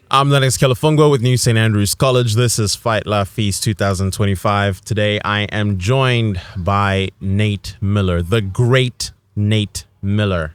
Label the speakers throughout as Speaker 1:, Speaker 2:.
Speaker 1: I'm Lennox Califungo with New St. Andrews College. This is Fight Laugh Feast 2025. Today I am joined by Nate Miller, the great Nate Miller.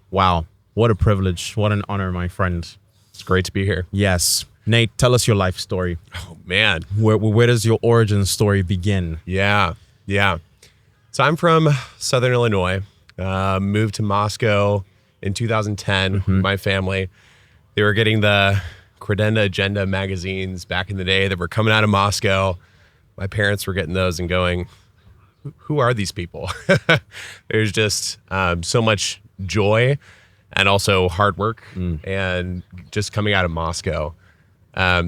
Speaker 1: Wow, what a privilege, what an honor, my friend.
Speaker 2: It's great to be here.
Speaker 1: Yes. Nate, tell us your life story.
Speaker 2: Oh, man.
Speaker 1: Where does your origin story begin?
Speaker 2: Yeah. So I'm from Southern Illinois, moved to Moscow in 2010 with my family. They were getting the Credenda Agenda magazines back in the day that were coming out of Moscow. My parents were getting those and going, who are these people? There's just so much joy and also hard work and just coming out of Moscow.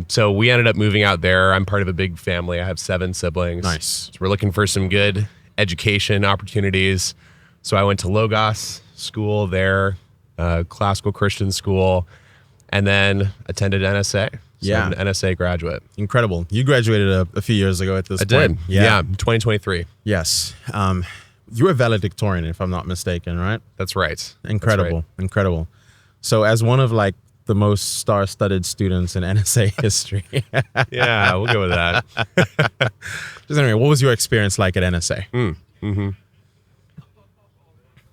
Speaker 2: So we ended up moving out there. I'm part of a big family. I have 7 siblings.
Speaker 1: Nice.
Speaker 2: So we're looking for some good education opportunities. So I went to Logos school there, classical Christian school, and then attended NSA. So I'm an NSA graduate.
Speaker 1: Incredible. You graduated a few years ago at this point.
Speaker 2: I did. Yeah, 2023.
Speaker 1: Yes. You were valedictorian, if I'm not mistaken, right?
Speaker 2: That's right.
Speaker 1: Incredible. Incredible. So as one of like the most star-studded students in NSA history.
Speaker 2: Yeah, we'll go with that.
Speaker 1: Just anyway, what was your experience like at NSA?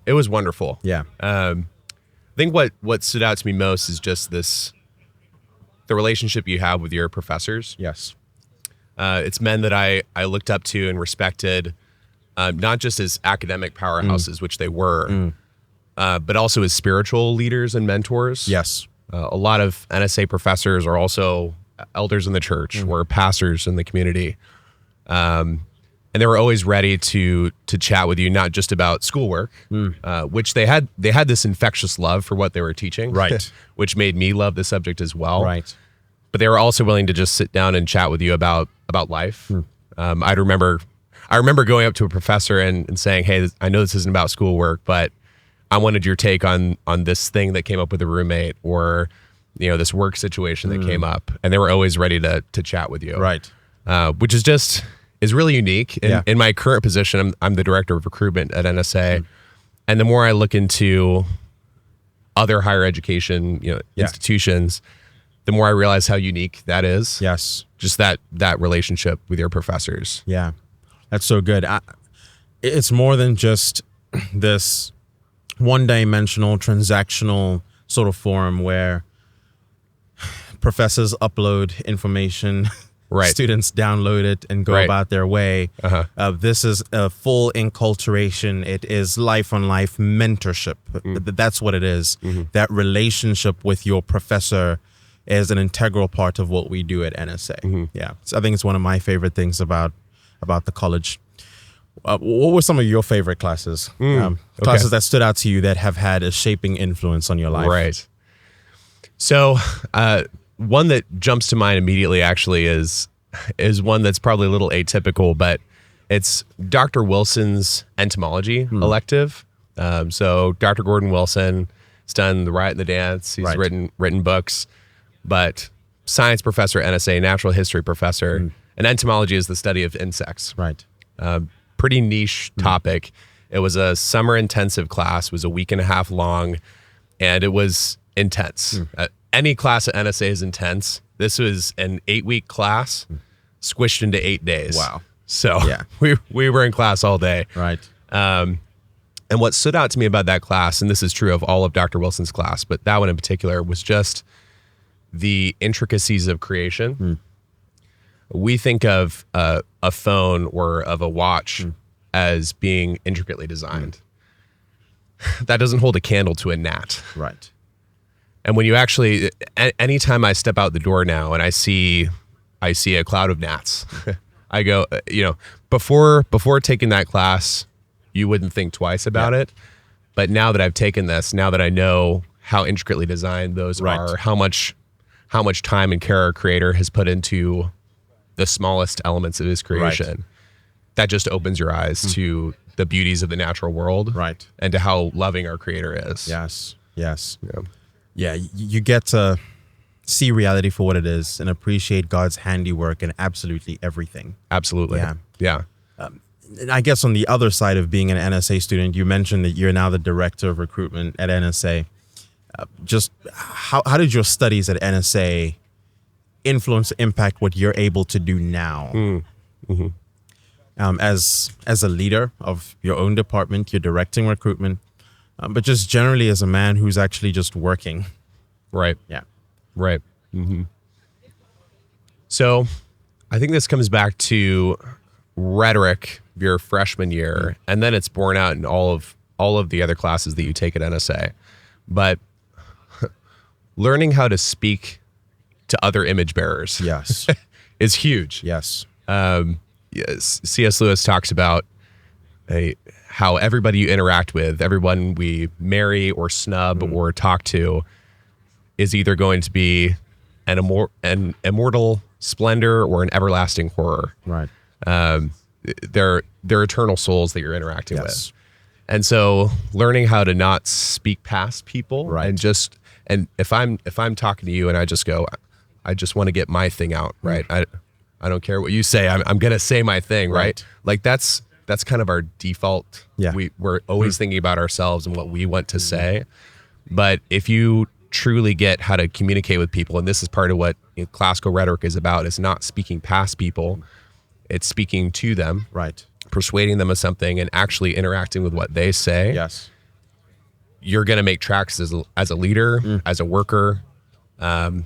Speaker 2: It was wonderful.
Speaker 1: Yeah.
Speaker 2: I think what stood out to me most is just the relationship you have with your professors.
Speaker 1: Yes.
Speaker 2: It's men that I looked up to and respected, not just as academic powerhouses, which they were, but also as spiritual leaders and mentors.
Speaker 1: Yes.
Speaker 2: A lot of NSA professors are also elders in the church or pastors in the community. And they were always ready to chat with you, not just about schoolwork, which they had this infectious love for what they were teaching,
Speaker 1: right?
Speaker 2: Which made me love the subject as well,
Speaker 1: right?
Speaker 2: But they were also willing to just sit down and chat with you about life. I remember going up to a professor and saying, "Hey, I know this isn't about schoolwork, but I wanted your take on this thing that came up with a roommate, or this work situation that came up," and they were always ready to chat with you,
Speaker 1: right?
Speaker 2: Which is really unique. In my current position, I'm the director of recruitment at NSA. And the more I look into other higher education institutions, the more I realize how unique that is.
Speaker 1: Yes.
Speaker 2: Just that relationship with your professors.
Speaker 1: Yeah, that's so good. It's more than just this one-dimensional, transactional sort of forum where professors upload information,
Speaker 2: right?
Speaker 1: Students download it and go about their way. This is a full enculturation. It is life-on-life mentorship. That's what it is. That relationship with your professor is an integral part of what we do at NSA. Yeah, so I think it's one of my favorite things about the college. What were some of your favorite classes? Classes that stood out to you that have had a shaping influence on your life?
Speaker 2: Right. So, one that jumps to mind immediately actually is one that's probably a little atypical, but it's Dr. Wilson's entomology elective. So Dr. Gordon Wilson has done The Riot and the Dance. He's written books, but science professor, NSA, natural history professor, and entomology is the study of insects.
Speaker 1: Right.
Speaker 2: Pretty niche topic. It was a summer intensive class, was a week and a half long, and it was intense. Any class at NSA is intense. This was an 8-week class squished into 8 days.
Speaker 1: Wow.
Speaker 2: So we were in class all day.
Speaker 1: Right.
Speaker 2: And what stood out to me about that class, and this is true of all of Dr. Wilson's class, but that one in particular, was just the intricacies of creation. We think of a phone or of a watch as being intricately designed. That doesn't hold a candle to a gnat.
Speaker 1: Right.
Speaker 2: And when you actually, anytime I step out the door now and I see a cloud of gnats, I go, before taking that class, you wouldn't think twice about it. But now that I've taken this, now that I know how intricately designed those are, how much time and care our creator has put into the smallest elements of his creation, that just opens your eyes to the beauties of the natural world, and to how loving our creator is.
Speaker 1: Yes. Yeah, you get to see reality for what it is and appreciate God's handiwork in absolutely everything.
Speaker 2: Absolutely. Yeah.
Speaker 1: And I guess on the other side of being an NSA student, you mentioned that you're now the director of recruitment at NSA. Just how did your studies at NSA influence, impact what you're able to do now.
Speaker 2: Mm-hmm.
Speaker 1: As a leader of your own department, you're directing recruitment, but just generally as a man who's actually just working.
Speaker 2: Right.
Speaker 1: Yeah.
Speaker 2: Right. Mm-hmm. So I think this comes back to rhetoric your freshman year, and then it's borne out in all of the other classes that you take at NSA. But learning how to speak to other image bearers,
Speaker 1: Yes,
Speaker 2: is huge.
Speaker 1: yes,
Speaker 2: Yes, C.S. Lewis talks about how everybody you interact with, everyone we marry or snub or talk to, is either going to be an immortal splendor or an everlasting horror.
Speaker 1: right.
Speaker 2: They're eternal souls that you're interacting
Speaker 1: Yes.
Speaker 2: with. And so learning how to not speak past people,
Speaker 1: Right.
Speaker 2: and if I'm talking to you and I just go, I just want to get my thing out, right? I don't care what you say. I'm going to say my thing, right? Like that's kind of our default.
Speaker 1: Yeah.
Speaker 2: We're always thinking about ourselves and what we want to say. But if you truly get how to communicate with people, and this is part of what classical rhetoric is about, is not speaking past people. It's speaking to them,
Speaker 1: Right.
Speaker 2: persuading them of something, and actually interacting with what they say.
Speaker 1: Yes.
Speaker 2: You're going to make tracks as a leader, as a worker, and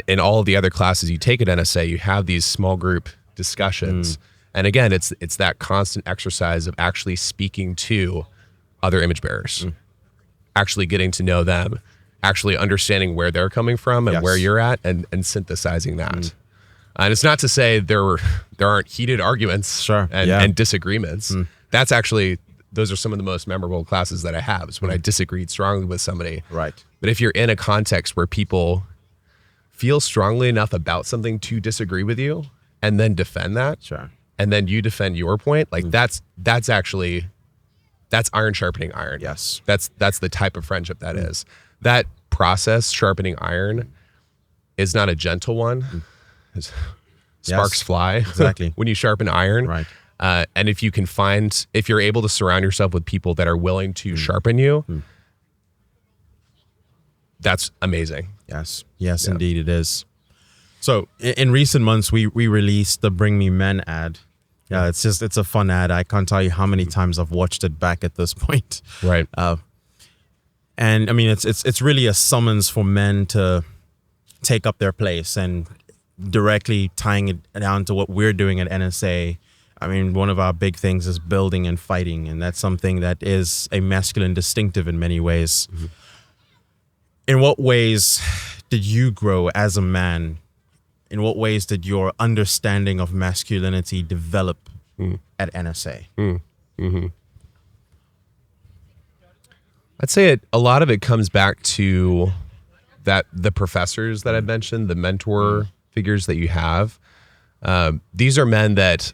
Speaker 2: in all of the other classes you take at NSA, you have these small group discussions. And again, it's that constant exercise of actually speaking to other image bearers, actually getting to know them, actually understanding where they're coming from and
Speaker 1: Yes.
Speaker 2: where you're at, and synthesizing that. And it's not to say there aren't heated arguments
Speaker 1: Sure.
Speaker 2: and disagreements. That's actually, those are some of the most memorable classes that I have, is when I disagreed strongly with somebody.
Speaker 1: Right.
Speaker 2: But if you're in a context where people feel strongly enough about something to disagree with you and then defend that,
Speaker 1: Sure.
Speaker 2: and then you defend your point, like that's iron sharpening iron.
Speaker 1: Yes.
Speaker 2: That's the type of friendship that is. That process, sharpening iron, is not a gentle one. Sparks fly.
Speaker 1: Exactly.
Speaker 2: When you sharpen iron.
Speaker 1: Right.
Speaker 2: And if you're able to surround yourself with people that are willing to sharpen you, that's amazing.
Speaker 1: Yes. Yes, indeed it is. So in recent months, we released the Bring Me Men ad. Yeah, it's a fun ad. I can't tell you how many times I've watched it back at this point.
Speaker 2: Right.
Speaker 1: And I mean, it's really a summons for men to take up their place, and directly tying it down to what we're doing at NSA. I mean, one of our big things is building and fighting, and that's something that is a masculine distinctive in many ways. In what ways did you grow as a man? In what ways did your understanding of masculinity develop at NSA?
Speaker 2: I'd say a lot of it comes back to the professors that I mentioned, the mentor figures that you have. These are men that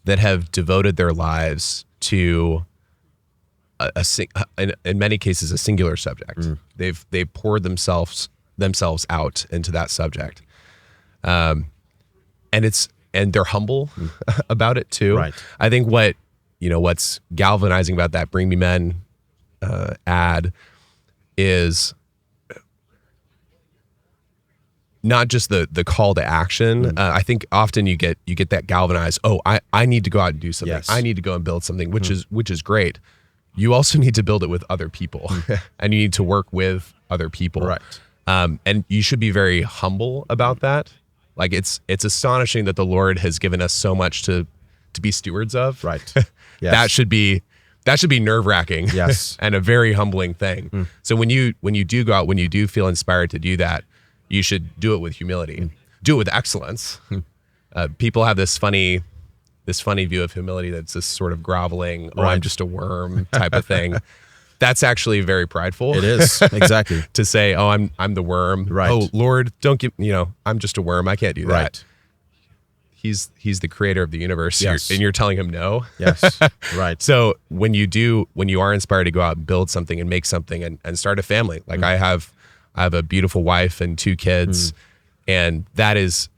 Speaker 2: have devoted their lives to in many cases a singular subject. They've poured themselves out into that subject, and they're humble about it too.
Speaker 1: Right.
Speaker 2: I think what's galvanizing about that Bring Me Men ad is not just the call to action. I think often you get that galvanized, I need to go out and do something.
Speaker 1: Yes.
Speaker 2: I need to go and build something, which is great. You also need to build it with other people and you need to work with other people.
Speaker 1: Right.
Speaker 2: And you should be very humble about that. Like it's astonishing that the Lord has given us so much to be stewards of.
Speaker 1: Right. Yes.
Speaker 2: That should be nerve-wracking.
Speaker 1: Yes.
Speaker 2: And a very humbling thing. So when you do go out, when you do feel inspired to do that, you should do it with humility. Do it with excellence. People have this funny view of humility that's this sort of groveling,
Speaker 1: Right.
Speaker 2: I'm just a worm type of thing. That's actually very prideful.
Speaker 1: It is. Exactly.
Speaker 2: To say, I'm the worm.
Speaker 1: Right.
Speaker 2: Oh, Lord, don't give, I'm just a worm. I can't do that.
Speaker 1: Right.
Speaker 2: He's the creator of the universe.
Speaker 1: Yes.
Speaker 2: And you're telling him no.
Speaker 1: Yes. Right.
Speaker 2: So when you are inspired to go out and build something and make something and start a family, like I have a beautiful wife and 2 kids, and that is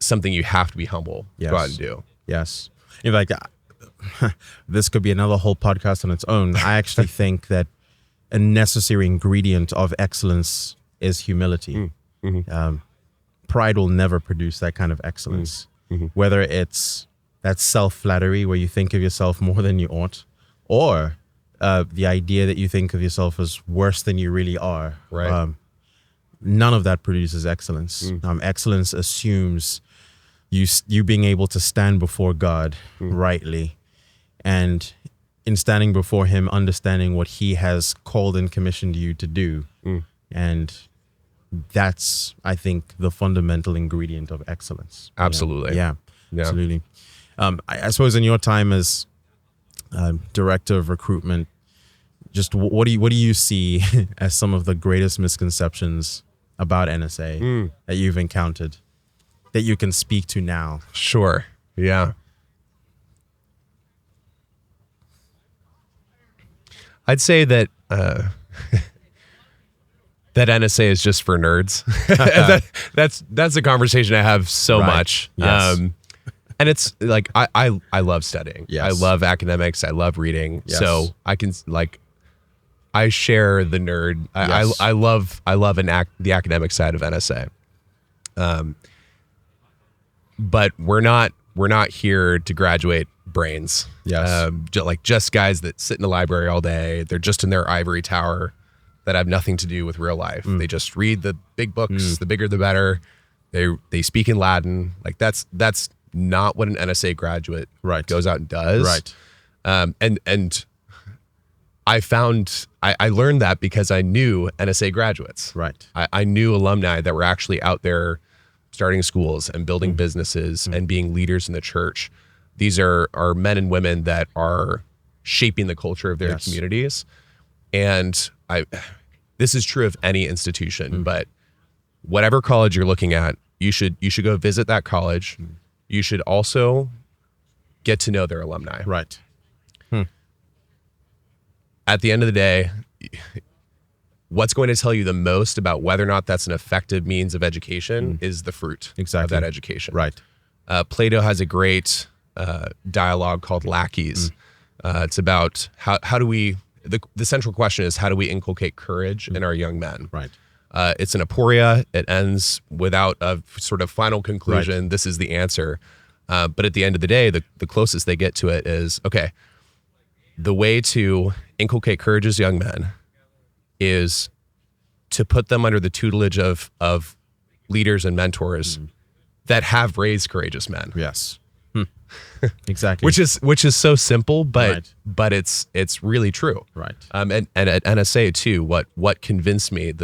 Speaker 2: something you have to be humble to go out and do.
Speaker 1: Yes. In fact, this could be another whole podcast on its own. I actually think that a necessary ingredient of excellence is humility. pride will never produce that kind of excellence. Whether it's that self-flattery where you think of yourself more than you ought, or the idea that you think of yourself as worse than you really are.
Speaker 2: Right.
Speaker 1: None of that produces excellence. Excellence assumes you being able to stand before God rightly, and in standing before him, understanding what he has called and commissioned you to do. And that's, I think, the fundamental ingredient of excellence.
Speaker 2: Absolutely.
Speaker 1: Yeah, absolutely. I suppose in your time as director of recruitment, just what do you see as some of the greatest misconceptions about NSA that you've encountered that you can speak to now?
Speaker 2: Sure. Yeah. I'd say that that NSA is just for nerds. That's a conversation I have so much.
Speaker 1: Yes.
Speaker 2: And it's like I love studying.
Speaker 1: Yes.
Speaker 2: I love academics. I love reading.
Speaker 1: Yes.
Speaker 2: So I can I share the nerd.
Speaker 1: Yes.
Speaker 2: I love the academic side of NSA. But we're not here to graduate brains.
Speaker 1: Yes.
Speaker 2: Just guys that sit in the library all day. They're just in their ivory tower that have nothing to do with real life. They just read the big books. The bigger the better. They speak in Latin. Like that's not what an NSA graduate goes out and does.
Speaker 1: Right.
Speaker 2: And I learned that because I knew NSA graduates.
Speaker 1: Right.
Speaker 2: I knew alumni that were actually out there starting schools and building businesses and being leaders in the church. These are men and women that are shaping the culture of their communities. And this is true of any institution, but whatever college you're looking at, you should go visit that college. You should also get to know their alumni.
Speaker 1: Right.
Speaker 2: At the end of the day, what's going to tell you the most about whether or not that's an effective means of education is the fruit of that education.
Speaker 1: Right.
Speaker 2: Plato has a great dialogue called Lackeys. It's about how do we, the central question is, how do we inculcate courage in our young men?
Speaker 1: Right.
Speaker 2: It's an aporia. It ends without a sort of final conclusion.
Speaker 1: Right.
Speaker 2: This is the answer. But at the end of the day, the closest they get to it is, okay, the way to inculcate courage as young men is to put them under the tutelage of leaders and mentors that have raised courageous men.
Speaker 1: Yes. Exactly.
Speaker 2: Which is so simple, but it's really true.
Speaker 1: Right.
Speaker 2: And at NSA too, what convinced me,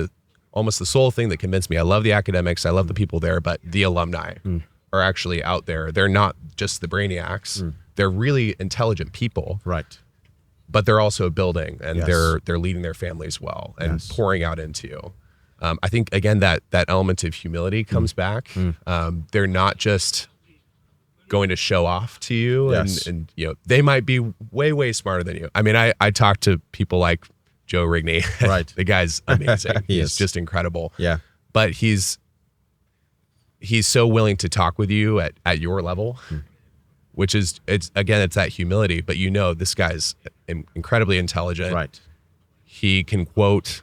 Speaker 2: almost the sole thing that convinced me, I love the academics, I love the people there, but the alumni are actually out there. They're not just the brainiacs. They're really intelligent people.
Speaker 1: Right.
Speaker 2: But they're also building, and they're leading their families well and pouring out into you. I think again that element of humility comes back. They're not just going to show off to you, and they might be way smarter than you. I mean, I talk to people like Joe Rigney.
Speaker 1: Right.
Speaker 2: The guy's amazing. He's just incredible.
Speaker 1: Yeah.
Speaker 2: But he's so willing to talk with you at your level. Which is, it's that humility, but this guy's incredibly intelligent.
Speaker 1: Right.
Speaker 2: He can quote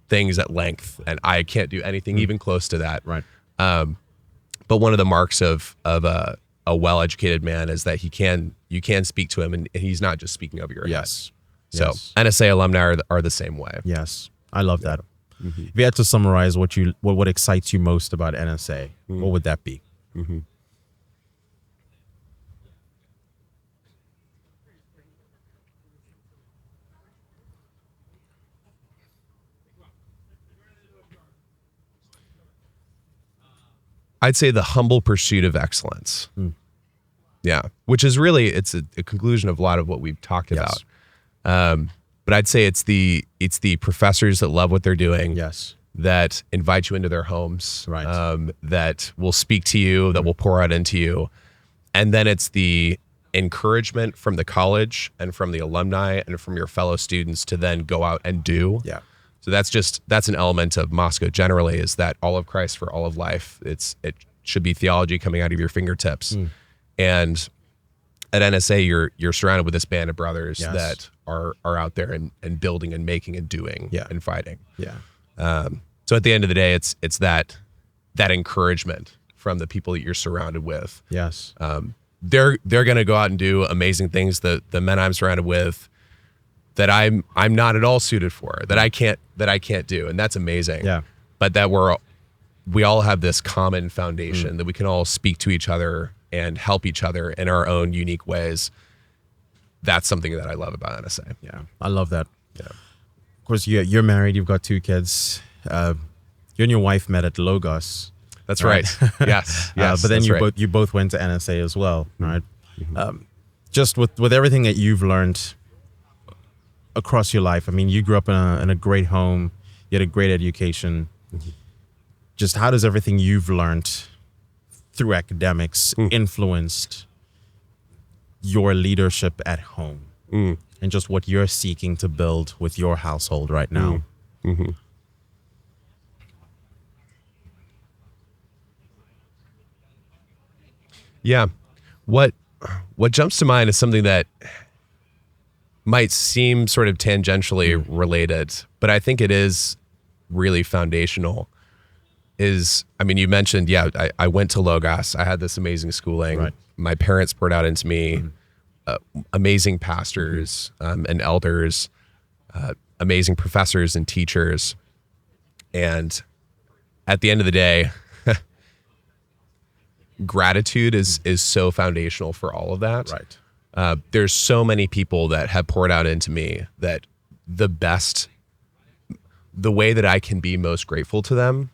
Speaker 2: things at length, and I can't do anything even close to that.
Speaker 1: Right.
Speaker 2: But one of the marks of a well-educated man is that you can speak to him, and he's not just speaking over your head. So NSA alumni are the same way.
Speaker 1: Yes. I love that. If you had to summarize what excites you most about NSA, what would that be?
Speaker 2: I'd say the humble pursuit of excellence. Yeah, which is really, it's a conclusion of a lot of what we've talked about. But I'd say it's the professors that love what they're doing.
Speaker 1: Yes.
Speaker 2: That invite you into their homes.
Speaker 1: Right.
Speaker 2: That will speak to you, that will pour out into you. And then it's the encouragement from the college and from the alumni and from your fellow students to then go out and do.
Speaker 1: Yeah.
Speaker 2: So that's an element of Moscow generally, is that all of Christ for all of life. It should be theology coming out of your fingertips. And at NSA, you're surrounded with this band of brothers that are out there and building and making and doing and fighting.
Speaker 1: Yeah.
Speaker 2: So at the end of the day, it's that that encouragement from the people that you're surrounded with.
Speaker 1: Yes.
Speaker 2: They're going to go out and do amazing things that the men I'm surrounded with that I'm not at all suited for, that I can't do. And that's amazing.
Speaker 1: Yeah.
Speaker 2: But that we all have this common foundation that we can all speak to each other and help each other in our own unique ways. That's something that I love about NSA.
Speaker 1: Yeah. I love that.
Speaker 2: Yeah.
Speaker 1: Of course, you're married. You've got 2 kids. You and your wife met at Logos.
Speaker 2: That's right. Yes.
Speaker 1: But then you both went to NSA as well, right? Just with everything that you've learned across your life. I mean, you grew up in a great home. You had a great education. Just how does everything you've learned through academics influenced your leadership at home and just what you're seeking to build with your household right now?
Speaker 2: Yeah. What jumps to mind is something that might seem sort of tangentially related, but I think it is really foundational. I mean, you mentioned, I went to Logos. I had this amazing schooling.
Speaker 1: Right.
Speaker 2: My parents poured out into me, amazing pastors and elders, amazing professors and teachers. And at the end of the day, gratitude is so foundational for all of that.
Speaker 1: Right.
Speaker 2: There's so many people that have poured out into me that the way that I can be most grateful to them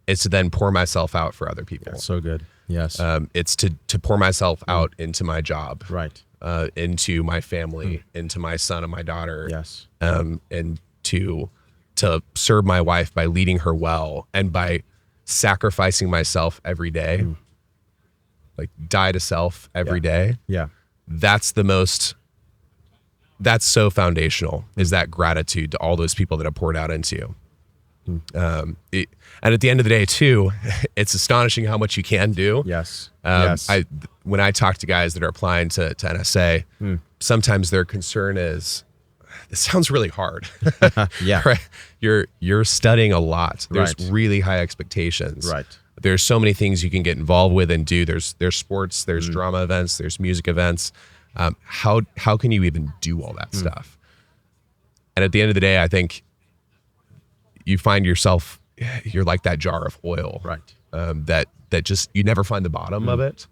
Speaker 2: is to then pour myself out for other people.
Speaker 1: That's so good. Yes.
Speaker 2: It's to pour myself out into my job,
Speaker 1: Right.
Speaker 2: Into my family, into my son and my daughter.
Speaker 1: Yes.
Speaker 2: And to serve my wife by leading her well and by sacrificing myself every day, like die to self every day.
Speaker 1: Yeah.
Speaker 2: That's so foundational, is that gratitude to all those people that have poured out into you. And at the end of the day too, it's astonishing how much you can do.
Speaker 1: Yes.
Speaker 2: When I talk to guys that are applying to NSA, sometimes their concern is, this sounds really hard.
Speaker 1: Yeah.
Speaker 2: Right? You're studying a lot. There's
Speaker 1: Right.
Speaker 2: really high expectations.
Speaker 1: Right.
Speaker 2: There's so many things you can get involved with and do. There's sports, there's drama events, there's music events. How can you even do all that stuff? And at the end of the day, I think you find yourself, you're like that jar of oil,
Speaker 1: Right.
Speaker 2: that just, you never find the bottom of it,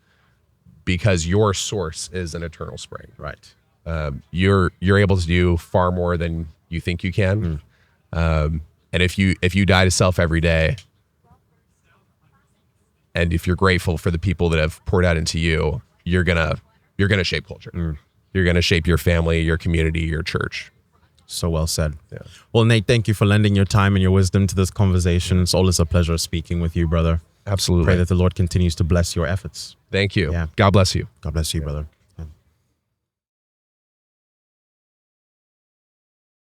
Speaker 2: because your source is an eternal spring.
Speaker 1: Right.
Speaker 2: You're able to do far more than you think you can. And if you die to self every day, and if you're grateful for the people that have poured out into you, you're gonna shape culture. You're gonna shape your family, your community, your church.
Speaker 1: So well said.
Speaker 2: Yeah.
Speaker 1: Well, Nate, thank you for lending your time and your wisdom to this conversation. It's always a pleasure speaking with you, brother.
Speaker 2: Absolutely.
Speaker 1: Pray that the Lord continues to bless your efforts.
Speaker 2: Thank you.
Speaker 1: Yeah.
Speaker 2: God bless you.
Speaker 1: God bless you, brother.